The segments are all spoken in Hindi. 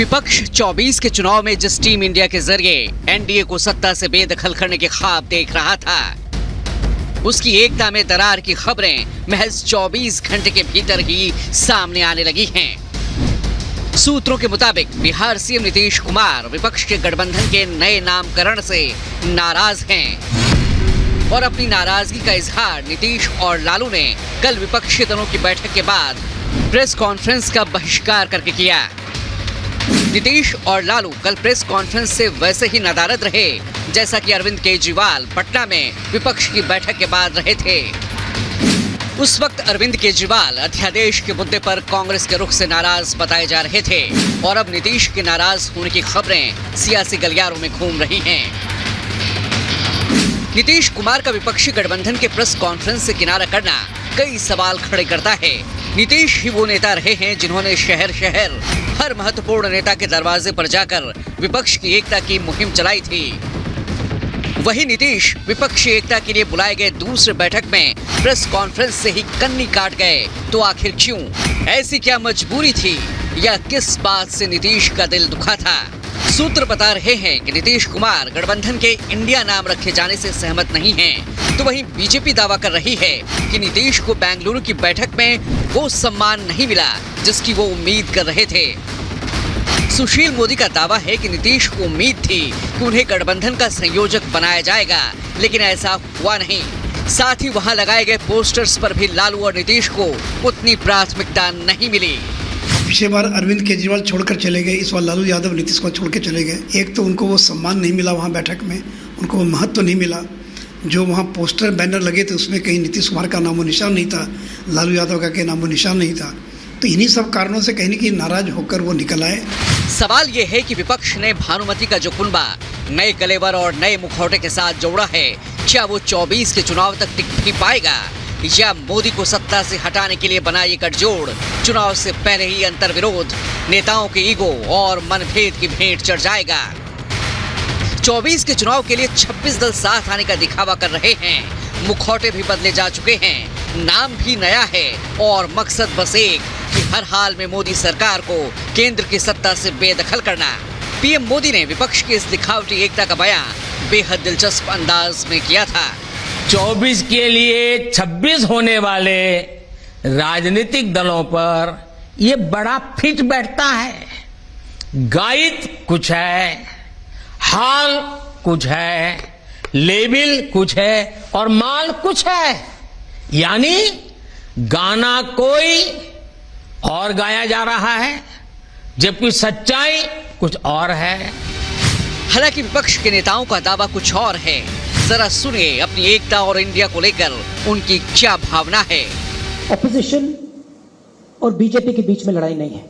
विपक्ष 24 के चुनाव में जिस टीम इंडिया के जरिए एनडीए को सत्ता से बेदखल करने के ख्वाब देख रहा था, उसकी एकता में दरार की खबरें महज 24 घंटे के भीतर ही सामने आने लगी हैं। सूत्रों के मुताबिक बिहार सीएम नीतीश कुमार विपक्ष के गठबंधन के नए नामकरण से नाराज हैं और अपनी नाराजगी का इजहार नीतीश और लालू ने कल विपक्षी दलों की बैठक के बाद प्रेस कॉन्फ्रेंस का बहिष्कार करके किया। नीतीश और लालू कल प्रेस कॉन्फ्रेंस से वैसे ही नदारद रहे जैसा कि अरविंद केजरीवाल पटना में विपक्ष की बैठक के बाद रहे थे। उस वक्त अरविंद केजरीवाल अध्यादेश के मुद्दे पर कांग्रेस के रुख से नाराज बताए जा रहे थे और अब नीतीश के नाराज होने की खबरें सियासी गलियारों में घूम रही हैं। नीतीश कुमार का विपक्षी गठबंधन के प्रेस कॉन्फ्रेंस से किनारा करना कई सवाल खड़े करता है। नीतीश ही वो नेता रहे हैं जिन्होंने शहर शहर हर महत्वपूर्ण नेता के दरवाजे पर जाकर विपक्ष की एकता की मुहिम चलाई थी। वही नीतीश विपक्षी एकता के लिए बुलाए गए दूसरे बैठक में प्रेस कॉन्फ्रेंस से ही कन्नी काट गए, तो आखिर क्यों? ऐसी क्या मजबूरी थी या किस बात से नीतीश का दिल दुखा था? सूत्र बता रहे हैं कि नीतीश कुमार गठबंधन के इंडिया नाम रखे जाने से सहमत नहीं हैं, तो वहीं बीजेपी दावा कर रही है कि नीतीश को बेंगलुरु की बैठक में वो सम्मान नहीं मिला जिसकी वो उम्मीद कर रहे थे। सुशील मोदी का दावा है कि नीतीश को उम्मीद थी कि उन्हें गठबंधन का संयोजक बनाया जाएगा, लेकिन ऐसा हुआ नहीं। साथ ही वहां लगाए गए पोस्टर्स पर भी लालू और नीतीश को उतनी प्राथमिकता नहीं मिली। पिछले बार अरविंद केजरीवाल छोड़कर चले गए, इस बार लालू यादव नीतीश को छोड़ के चले गए। एक तो उनको वो सम्मान नहीं मिला, वहाँ बैठक में उनको वो महत्व नहीं मिला। जो वहाँ पोस्टर बैनर लगे थे उसमें कहीं नीतीश कुमार का नामो निशान नहीं था, लालू यादव का कहीं नामो निशान नहीं था। तो इन्हीं सब कारणों से कहीं न कहीं नाराज होकर वो निकल आए। सवाल ये है कि विपक्ष ने भानुमति का जो कुनबा नए कलेवर और नए मुखौटे के साथ जोड़ा है, क्या वो 24 के चुनाव तक टिक भी पाएगा या मोदी को सत्ता से हटाने के लिए बना ये गठजोड़ चुनाव से पहले ही अंतर्विरोध, नेताओं के ईगो और मनभेद की भेंट चढ़ जाएगा? 24 के चुनाव के लिए 26 दल साथ आने का दिखावा कर रहे हैं। मुखौटे भी बदले जा चुके हैं, नाम भी नया है और मकसद बस एक कि हर हाल में मोदी सरकार को केंद्र की सत्ता से बेदखल करना। पीएम मोदी ने विपक्ष की इस दिखावटी एकता का बयां बेहद दिलचस्प अंदाज में किया था। 24 के लिए 26 होने वाले राजनीतिक दलों पर ये बड़ा फिट बैठता है। गाइड कुछ है, हाल कुछ है, लेबिल कुछ है और माल कुछ है, यानी गाना कोई और गाया जा रहा है जबकि सच्चाई कुछ और है। हालांकि विपक्ष के नेताओं का दावा कुछ और है। जरा सुनिए अपनी एकता और इंडिया को लेकर उनकी क्या भावना है। ऑपोजिशन और बीजेपी के बीच में लड़ाई नहीं है।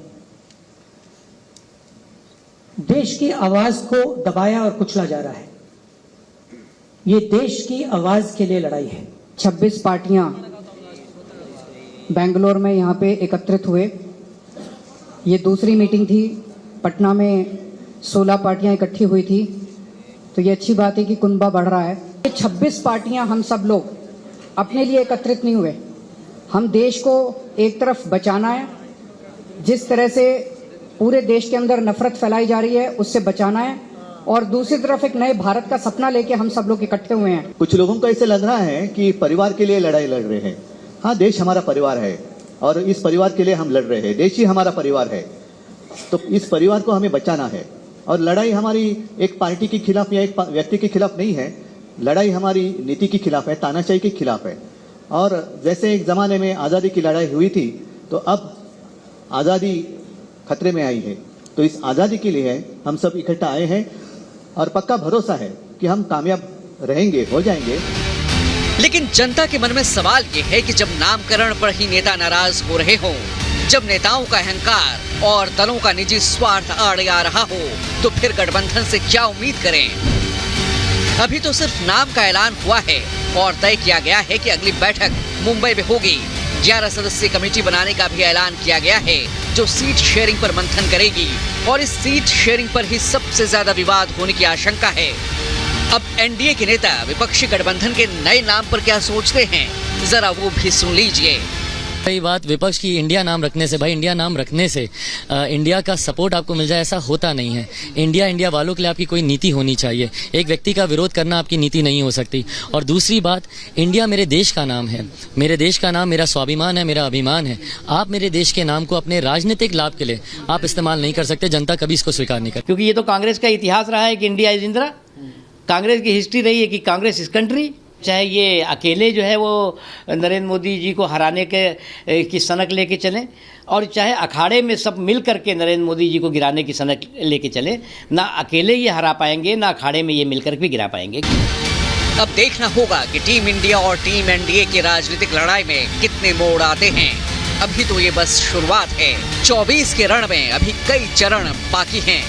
देश की आवाज को दबाया और कुचला जा रहा है। ये देश की आवाज के लिए लड़ाई है। 26 पार्टियां बेंगलोर में यहाँ पे एकत्रित हुए। ये दूसरी मीटिंग थी। पटना में 16 पार्टियां इकट्ठी हुई थी, तो ये अच्छी बात है कि कुनबा बढ़ रहा है। ये 26 पार्टियां हम सब लोग अपने लिए एकत्रित नहीं हुए। हम देश को एक तरफ बचाना है, जिस तरह से पूरे देश के अंदर नफरत फैलाई जा रही है उससे बचाना है, और दूसरी तरफ एक नए भारत का सपना लेके हम सब लोग इकट्ठे हुए हैं। कुछ लोगों को ऐसे लग रहा है कि परिवार के लिए लड़ाई लड़ रहे हैं। हाँ, देश हमारा परिवार है और इस परिवार के लिए हम लड़ रहे हैं। देश ही हमारा परिवार है, तो इस परिवार को हमें बचाना है। और लड़ाई हमारी एक पार्टी के खिलाफ या एक व्यक्ति के खिलाफ नहीं है। लड़ाई हमारी नीति के खिलाफ है, तानाशाही के खिलाफ है। और जैसे एक जमाने में आज़ादी की लड़ाई हुई थी, तो अब आज़ादी खतरे में आई है। तो इस आज़ादी के लिए हम सब इकट्ठा आए हैं और पक्का भरोसा है कि हम कामयाब रहेंगे, हो जाएंगे। लेकिन जनता के मन में सवाल ये है कि जब नामकरण पर ही नेता नाराज हो रहे हों, जब नेताओं का अहंकार और दलों का निजी स्वार्थ आड़े आ रहा हो, तो फिर गठबंधन से क्या उम्मीद करें? अभी तो सिर्फ नाम का ऐलान हुआ है और तय किया गया है कि अगली बैठक मुंबई में होगी। 11 सदस्यीय कमेटी बनाने का भी ऐलान किया गया है जो सीट शेयरिंग पर मंथन करेगी, और इस सीट शेयरिंग पर ही सबसे ज्यादा विवाद होने की आशंका है। अब एनडीए के नेता विपक्षी गठबंधन के नए नाम पर क्या सोचते हैं, जरा वो भी सुन लीजिए। रही बात विपक्ष की इंडिया नाम रखने से, भाई इंडिया नाम रखने से इंडिया का सपोर्ट आपको मिल जाए, ऐसा होता नहीं है। इंडिया वालों के लिए आपकी कोई नीति होनी चाहिए। एक व्यक्ति का विरोध करना आपकी नीति नहीं हो सकती। और दूसरी बात, इंडिया मेरे देश का नाम है, मेरे देश का नाम मेरा स्वाभिमान है, मेरा अभिमान है। आप मेरे देश के नाम को अपने राजनीतिक लाभ के लिए आप इस्तेमाल नहीं कर सकते। जनता कभी इसको स्वीकार नहीं करती। क्योंकि ये तो कांग्रेस का इतिहास रहा है कि इंडिया इज इंदिरा। कांग्रेस की हिस्ट्री रही है कि कांग्रेस इज कंट्री। चाहे ये अकेले जो है वो नरेंद्र मोदी जी को हराने के की सनक लेके चलें, और चाहे अखाड़े में सब मिल करके नरेंद्र मोदी जी को गिराने की सनक लेके चले, ना अकेले ये हरा पाएंगे, ना अखाड़े में ये मिलकर भी गिरा पाएंगे। अब देखना होगा कि टीम इंडिया और टीम एनडीए की राजनीतिक लड़ाई में कितने मोड़ आते हैं। अभी तो ये बस शुरुआत है। 24 के रण में अभी कई चरण बाकी हैं।